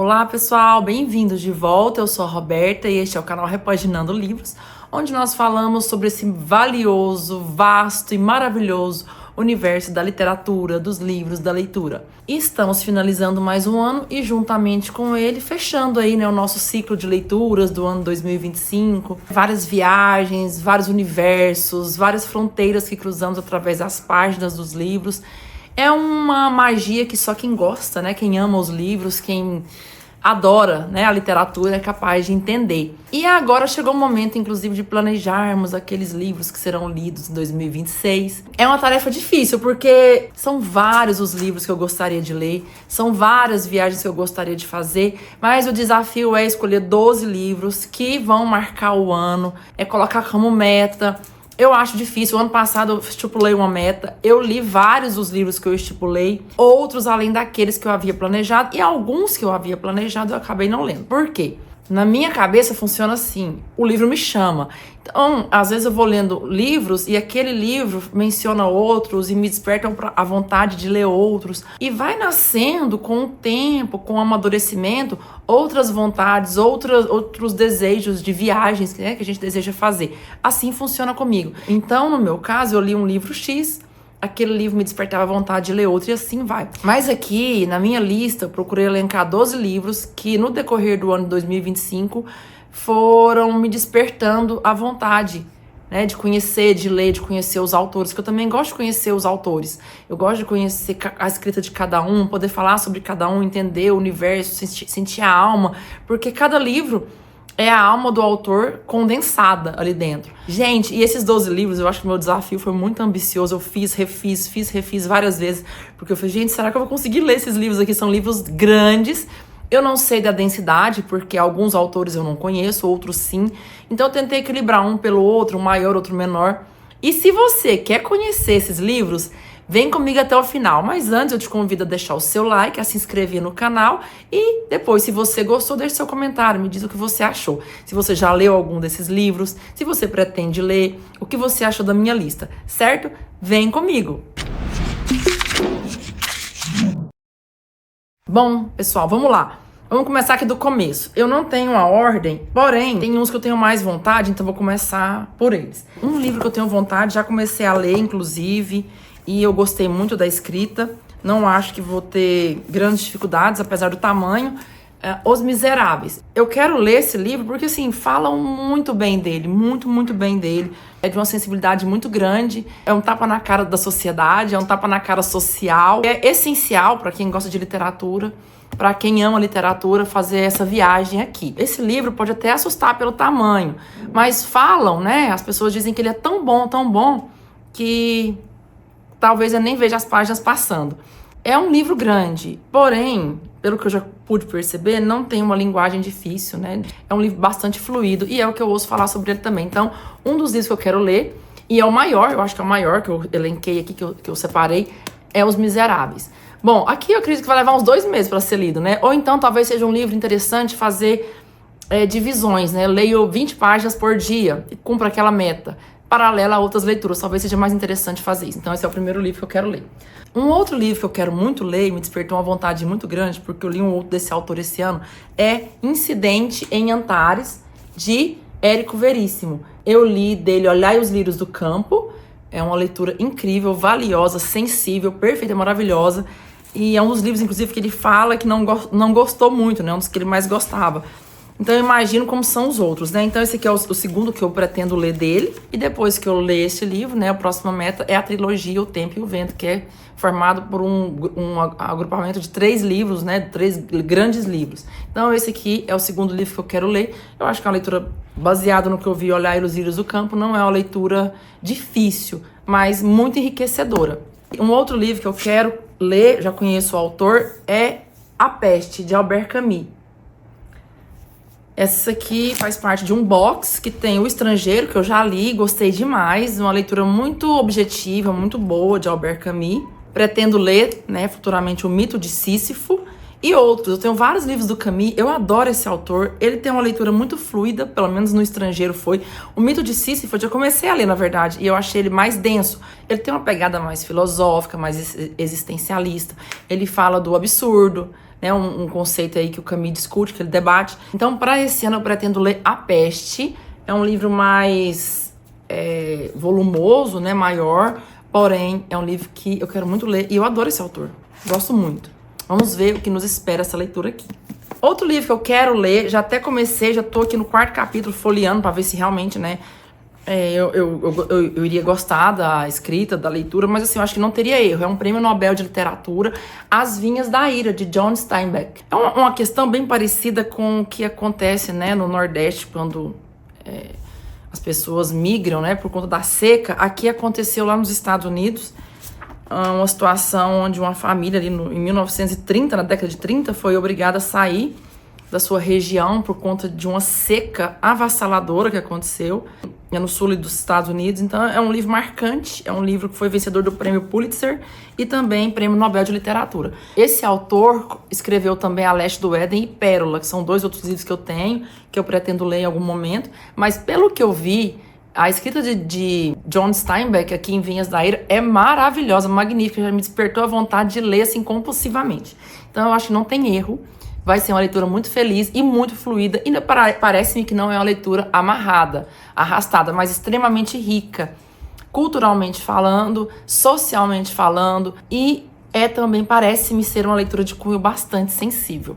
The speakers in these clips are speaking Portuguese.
Olá pessoal, bem-vindos de volta, eu sou a Roberta e este é o canal Repaginando Livros, onde nós falamos sobre esse valioso, vasto e maravilhoso universo da literatura, dos livros, da leitura. E estamos finalizando mais um ano e juntamente com ele fechando aí, o nosso ciclo de leituras do ano 2025. Várias viagens, vários universos, várias fronteiras que cruzamos através das páginas dos livros. É uma magia que só quem gosta, quem ama os livros, quem adora, a literatura é capaz de entender. E agora chegou o momento, inclusive, de planejarmos aqueles livros que serão lidos em 2026. É uma tarefa difícil, porque são vários os livros que eu gostaria de ler, são várias viagens que eu gostaria de fazer, mas o desafio é escolher 12 livros que vão marcar o ano, é colocar como meta. Eu acho difícil. O ano passado eu estipulei uma meta, eu li vários dos livros que eu estipulei, outros além daqueles que eu havia planejado, e alguns que eu havia planejado eu acabei não lendo. Por quê? Na minha cabeça funciona assim, o livro me chama. Então, às vezes eu vou lendo livros e aquele livro menciona outros e me despertam a vontade de ler outros. E vai nascendo com o tempo, com o amadurecimento, outras vontades, outros desejos de viagens que a gente deseja fazer. Assim funciona comigo. Então, no meu caso, eu li um livro X, aquele livro me despertava a vontade de ler outro e assim vai. Mas aqui, na minha lista, eu procurei elencar 12 livros que no decorrer do ano de 2025 foram me despertando a vontade, de conhecer, de ler, de conhecer os autores, que eu também gosto de conhecer os autores. Eu gosto de conhecer a escrita de cada um, poder falar sobre cada um, entender o universo, sentir a alma, porque cada livro é a alma do autor condensada ali dentro. Gente, e esses 12 livros, eu acho que o meu desafio foi muito ambicioso. Eu refiz várias vezes, porque eu falei, gente, será que eu vou conseguir ler esses livros aqui? São livros grandes. Eu não sei da densidade, porque alguns autores eu não conheço, outros sim. Então eu tentei equilibrar um pelo outro, um maior, outro menor. E se você quer conhecer esses livros, vem comigo até o final. Mas antes eu te convido a deixar o seu like, a se inscrever no canal e depois, se você gostou, deixe seu comentário, me diz o que você achou. Se você já leu algum desses livros, se você pretende ler, o que você achou da minha lista, certo? Vem comigo! Bom, pessoal, vamos lá. Vamos começar aqui do começo. Eu não tenho uma ordem, porém, tem uns que eu tenho mais vontade, então vou começar por eles. Um livro que eu tenho vontade, já comecei a ler, inclusive, e eu gostei muito da escrita. Não acho que vou ter grandes dificuldades, apesar do tamanho. Os Miseráveis. Eu quero ler esse livro porque, assim, falam muito bem dele, muito bem dele. É de uma sensibilidade muito grande, é um tapa na cara da sociedade, é um tapa na cara social. É essencial para quem gosta de literatura, para quem ama literatura, fazer essa viagem aqui. Esse livro pode até assustar pelo tamanho, mas falam, as pessoas dizem que ele é tão bom, que talvez eu nem veja as páginas passando. É um livro grande, porém, pelo que eu já pude perceber, não tem uma linguagem difícil, É um livro bastante fluido e é o que eu ouço falar sobre ele também. Então, um dos livros que eu quero ler, e é o maior, eu acho que é o maior que eu elenquei aqui, que eu separei, é Os Miseráveis. Bom, aqui eu acredito que vai levar uns 2 meses para ser lido, Ou então, talvez seja um livro interessante fazer divisões, Leio 20 páginas por dia e cumpro aquela meta. Paralela a outras leituras, talvez seja mais interessante fazer isso. Então esse é o primeiro livro que eu quero ler. Um outro livro que eu quero muito ler, e me despertou uma vontade muito grande, porque eu li um outro desse autor esse ano, é Incidente em Antares, de Érico Veríssimo. Eu li dele Olhai os Lírios do Campo, é uma leitura incrível, valiosa, sensível, perfeita, maravilhosa, e é um dos livros, inclusive, que ele fala que não gostou muito, um dos que ele mais gostava. Então eu imagino como são os outros, Então esse aqui é o segundo que eu pretendo ler dele. E depois que eu ler esse livro, a próxima meta é a trilogia O Tempo e o Vento, que é formado por um agrupamento de 3 livros, 3 grandes livros. Então esse aqui é o segundo livro que eu quero ler. Eu acho que é uma leitura baseada no que eu vi Olhar os Lírios do Campo. Não é uma leitura difícil, mas muito enriquecedora. Um outro livro que eu quero ler, já conheço o autor, é A Peste, de Albert Camus. Essa aqui faz parte de um box que tem O Estrangeiro, que eu já li, gostei demais. Uma leitura muito objetiva, muito boa, de Albert Camus. Pretendo ler, futuramente, O Mito de Sísifo e outros. Eu tenho vários livros do Camus, eu adoro esse autor. Ele tem uma leitura muito fluida, pelo menos no Estrangeiro foi. O Mito de Sísifo eu já comecei a ler, na verdade, e eu achei ele mais denso. Ele tem uma pegada mais filosófica, mais existencialista. Ele fala do absurdo, né? Um conceito aí que o Camus discute, que ele debate. Então, para esse ano eu pretendo ler A Peste. É um livro mais volumoso, né? Maior, porém é um livro que eu quero muito ler e eu adoro esse autor. Gosto muito. Vamos ver o que nos espera essa leitura aqui. Outro livro que eu quero ler, já até comecei, já tô aqui no 4º capítulo folheando para ver se realmente, né, eu iria gostar da escrita, da leitura, mas assim, eu acho que não teria erro. É um prêmio Nobel de Literatura, As Vinhas da Ira, de John Steinbeck. É uma questão bem parecida com o que acontece, né, no Nordeste, quando as pessoas migram, né, por conta da seca. Aqui aconteceu lá nos Estados Unidos, uma situação onde uma família ali em 1930, na década de 30, foi obrigada a sair da sua região por conta de uma seca avassaladora que aconteceu no sul dos Estados Unidos. Então é um livro marcante, é um livro que foi vencedor do prêmio Pulitzer e também prêmio Nobel de Literatura. Esse autor escreveu também A Leste do Éden e Pérola, que são 2 outros livros que eu tenho, que eu pretendo ler em algum momento, mas pelo que eu vi, a escrita de John Steinbeck aqui em Vinhas da Ira é maravilhosa, magnífica, já me despertou a vontade de ler assim compulsivamente. Então eu acho que não tem erro, vai ser uma leitura muito feliz e muito fluida, e parece-me que não é uma leitura amarrada, arrastada, mas extremamente rica, culturalmente falando, socialmente falando, e também parece-me ser uma leitura de cunho bastante sensível.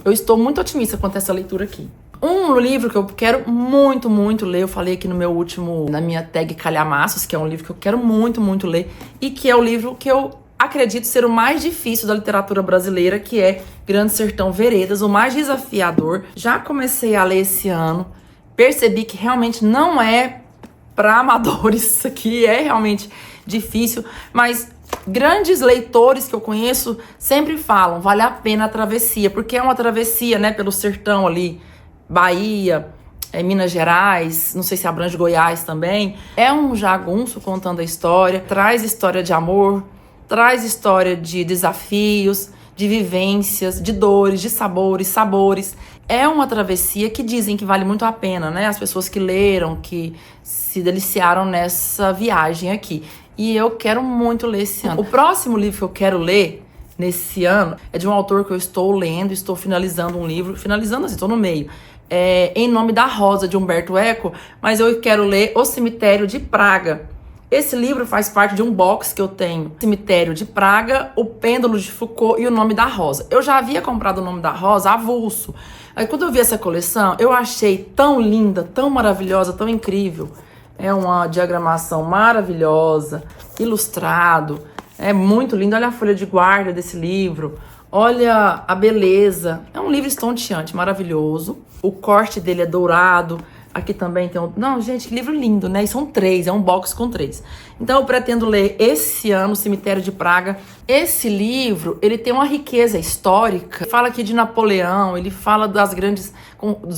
Eu estou muito otimista quanto a essa leitura aqui. Um livro que eu quero muito, muito ler, eu falei aqui na minha tag Calhamaços, que é um livro que eu quero muito, muito ler, e que é o livro que eu acredito ser o mais difícil da literatura brasileira, que é Grande Sertão Veredas, o mais desafiador. Já comecei a ler esse ano, percebi que realmente não é para amadores, isso aqui é realmente difícil, mas grandes leitores que eu conheço sempre falam, vale a pena a travessia, porque é uma travessia, né, pelo sertão ali, Bahia, Minas Gerais, não sei se abrange Goiás também. É um jagunço contando a história, traz história de amor, traz história de desafios, de vivências, de dores, de sabores. É uma travessia que dizem que vale muito a pena, né? As pessoas que leram, que se deliciaram nessa viagem aqui. E eu quero muito ler esse ano. O próximo livro que eu quero ler nesse ano é de um autor que eu estou lendo, estou finalizando um livro, finalizando assim, estou no meio. Em Nome da Rosa, de Umberto Eco, mas eu quero ler O Cemitério de Praga. Esse livro faz parte de um box que eu tenho. Cemitério de Praga, O Pêndulo de Foucault e O Nome da Rosa. Eu já havia comprado O Nome da Rosa avulso. Aí quando eu vi essa coleção, eu achei tão linda, tão maravilhosa, tão incrível. É uma diagramação maravilhosa, ilustrado. É muito lindo. Olha a folha de guarda desse livro. Olha a beleza. É um livro estonteante, maravilhoso. O corte dele é dourado. Aqui também tem um... Não, gente, que livro lindo, né? E são 3, é um box com 3. Então eu pretendo ler esse ano, Cemitério de Praga. Esse livro, ele tem uma riqueza histórica. Fala aqui de Napoleão, ele fala dos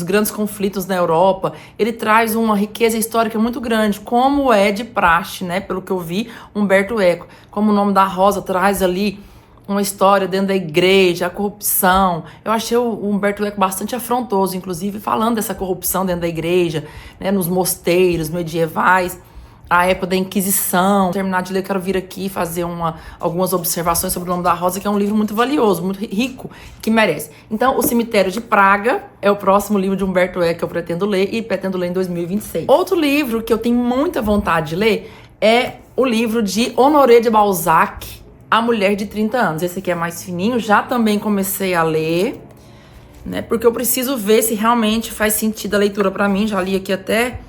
grandes conflitos na Europa. Ele traz uma riqueza histórica muito grande, como é de praxe, né? Pelo que eu vi, Umberto Eco. Como O Nome da Rosa traz ali uma história dentro da igreja, a corrupção. Eu achei o Umberto Eco bastante afrontoso, inclusive, falando dessa corrupção dentro da igreja, né, nos mosteiros medievais, a época da Inquisição. Terminar de ler, quero vir aqui fazer algumas observações sobre O Nome da Rosa, que é um livro muito valioso, muito rico, que merece. Então, O Cemitério de Praga é o próximo livro de Umberto Eco que eu pretendo ler, e pretendo ler em 2026. Outro livro que eu tenho muita vontade de ler é o livro de Honoré de Balzac, A Mulher de 30 Anos. Esse aqui é mais fininho, já também comecei a ler, né? Porque eu preciso ver se realmente faz sentido a leitura pra mim. Já li aqui até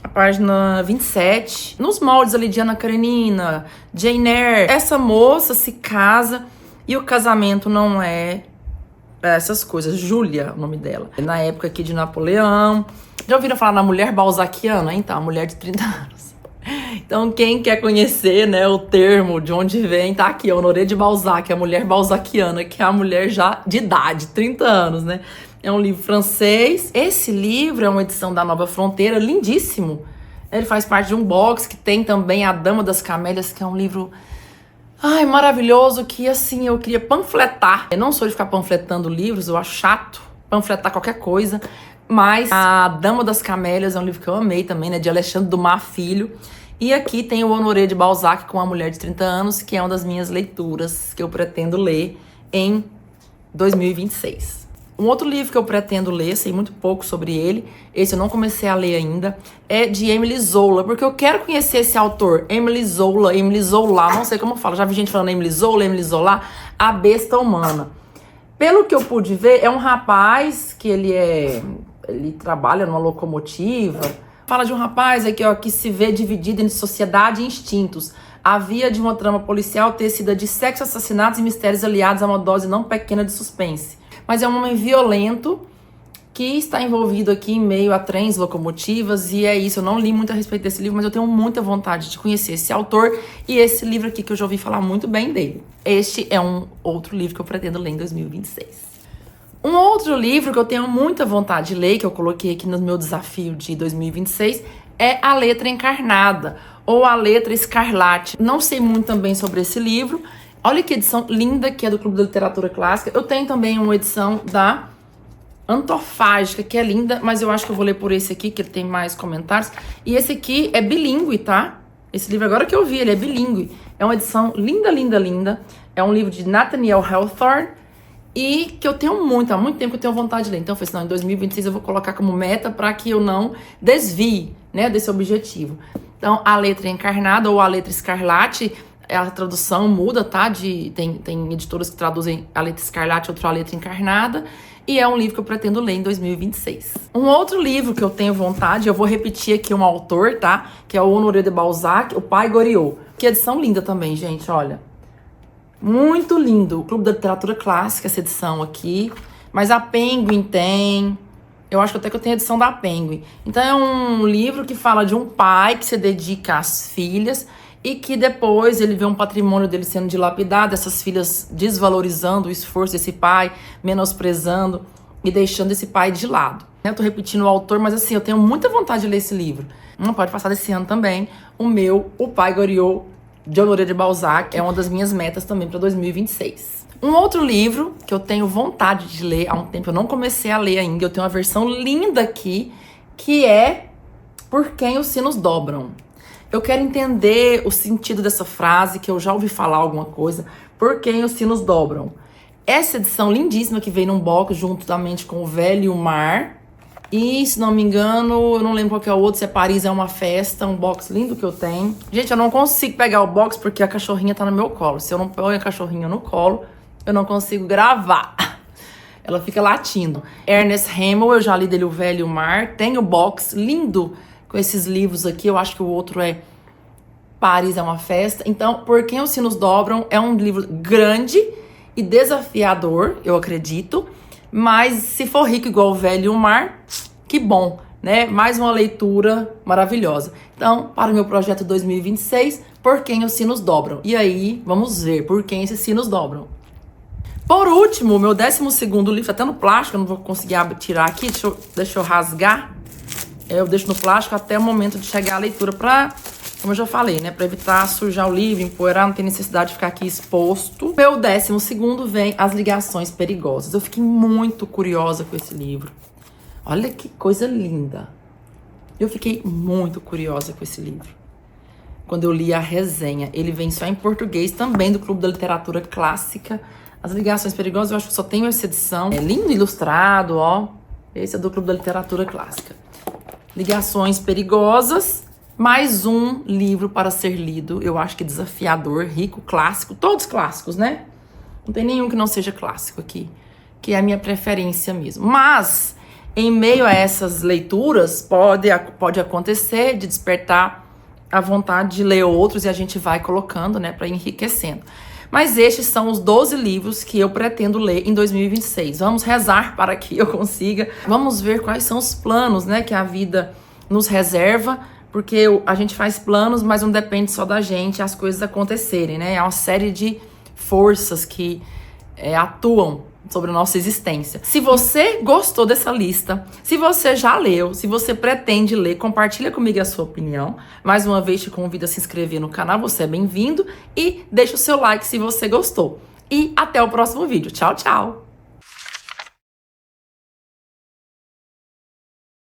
a página 27. Nos moldes ali de Ana Karenina, Jane Eyre. Essa moça se casa e o casamento não é essas coisas. Júlia, o nome dela. Na época aqui de Napoleão. Já ouviram falar na mulher balzaquiana? Então, a mulher de 30 anos. Então, quem quer conhecer, né, o termo de onde vem, tá aqui, Honoré de Balzac, a mulher balzaquiana, que é a mulher já de idade, 30 anos, né? É um livro francês. Esse livro é uma edição da Nova Fronteira, lindíssimo. Ele faz parte de um box que tem também A Dama das Camélias, que é um livro, maravilhoso, que, assim, eu queria panfletar. Eu não sou de ficar panfletando livros, eu acho chato panfletar qualquer coisa. Mas A Dama das Camélias é um livro que eu amei também, né? De Alexandre Dumas Filho. E aqui tem o Honoré de Balzac com A Mulher de 30 Anos, que é uma das minhas leituras que eu pretendo ler em 2026. Um outro livro que eu pretendo ler, sei muito pouco sobre ele, esse eu não comecei a ler ainda, é de Emily Zola, porque eu quero conhecer esse autor, Emily Zola, não sei como fala, já vi gente falando Emily Zola, A Besta Humana. Pelo que eu pude ver, é um rapaz que ele trabalha numa locomotiva, fala de um rapaz aqui, ó, que se vê dividido entre sociedade e instintos. A via de uma trama policial tecida de sexo, assassinatos e mistérios aliados a uma dose não pequena de suspense. Mas é um homem violento que está envolvido aqui em meio a trens, locomotivas, e é isso. Eu não li muito a respeito desse livro, mas eu tenho muita vontade de conhecer esse autor e esse livro aqui que eu já ouvi falar muito bem dele. Este é um outro livro que eu pretendo ler em 2026. Um outro livro que eu tenho muita vontade de ler, que eu coloquei aqui no meu desafio de 2026, é A Letra Encarnada, ou A Letra Escarlate. Não sei muito também sobre esse livro. Olha que edição linda que é do Clube da Literatura Clássica. Eu tenho também uma edição da Antofágica, que é linda, mas eu acho que eu vou ler por esse aqui, que ele tem mais comentários. E esse aqui é bilíngue, tá? Esse livro, agora que eu vi, ele é bilíngue. É uma edição linda, linda, linda. É um livro de Nathaniel Hawthorne e que eu tenho há muito tempo que eu tenho vontade de ler. Então eu falei assim, não, em 2026 eu vou colocar como meta para que eu não desvie, né, desse objetivo. Então, A Letra Encarnada ou A Letra Escarlate, a tradução muda, tá? Tem editoras que traduzem A Letra Escarlate, outra A Letra Encarnada. E é um livro que eu pretendo ler em 2026. Um outro livro que eu tenho vontade, eu vou repetir aqui um autor, tá? Que é o Honoré de Balzac, O Pai Goriot. Que edição linda também, gente, olha. Muito lindo. O Clube da Literatura Clássica, essa edição aqui. Mas a Penguin tem. Eu acho que até que eu tenho a edição da Penguin. Então é um livro que fala de um pai que se dedica às filhas e que depois ele vê um patrimônio dele sendo dilapidado, essas filhas desvalorizando o esforço desse pai, menosprezando e deixando esse pai de lado. Eu tô repetindo o autor, mas assim, eu tenho muita vontade de ler esse livro. Não pode passar desse ano também. O Pai Goriot, de Honoré de Balzac, é uma das minhas metas também para 2026. Um outro livro que eu tenho vontade de ler há um tempo, eu não comecei a ler ainda, eu tenho uma versão linda aqui, que é Por Quem os Sinos Dobram. Eu quero entender o sentido dessa frase, que eu já ouvi falar alguma coisa. Por quem os sinos dobram? Essa edição lindíssima que veio num box juntamente com O Velho e o Mar. E, se não me engano, eu não lembro qual que é o outro, se é Paris é uma Festa, um box lindo que eu tenho. Gente, eu não consigo pegar o box porque a cachorrinha tá no meu colo. Se eu não ponho a cachorrinha no colo, eu não consigo gravar. Ela fica latindo. Ernest Hemingway, eu já li dele O Velho e o Mar. Tem o box lindo com esses livros aqui, eu acho que o outro é Paris é uma Festa. Então, Por Quem os Sinos Dobram é um livro grande e desafiador, eu acredito, mas se for rico igual O Velho e o Mar, que bom, né? Mais uma leitura maravilhosa. Então, para o meu projeto 2026, Por Quem os Sinos Dobram. E aí, vamos ver por quem esses sinos dobram. Por último, o meu 12º livro, até no plástico, eu não vou conseguir tirar aqui, deixa eu rasgar. Eu deixo no plástico até o momento de chegar à leitura como eu já falei, né? Pra evitar sujar o livro, empoeirar, não tem necessidade de ficar aqui exposto. Meu 12º vem As Ligações Perigosas. Eu fiquei muito curiosa com esse livro. Olha que coisa linda. Eu fiquei muito curiosa com esse livro. Quando eu li a resenha, ele vem só em português, também do Clube da Literatura Clássica. As Ligações Perigosas, eu acho que só tenho essa edição. É lindo ilustrado, ó. Esse é do Clube da Literatura Clássica. Ligações Perigosas, mais um livro para ser lido, eu acho que desafiador, rico, clássico, todos clássicos, né? Não tem nenhum que não seja clássico aqui, que é a minha preferência mesmo. Mas, em meio a essas leituras, pode acontecer de despertar a vontade de ler outros e a gente vai colocando, né, para enriquecendo. Mas estes são os 12 livros que eu pretendo ler em 2026. Vamos rezar para que eu consiga. Vamos ver quais são os planos, né, que a vida nos reserva, porque a gente faz planos, mas não depende só da gente as coisas acontecerem, né? É uma série de forças que atuam sobre a nossa existência. Se você gostou dessa lista, se você já leu, se você pretende ler, compartilha comigo a sua opinião. Mais uma vez te convido a se inscrever no canal, você é bem-vindo, e deixa o seu like se você gostou. E até o próximo vídeo. Tchau, tchau!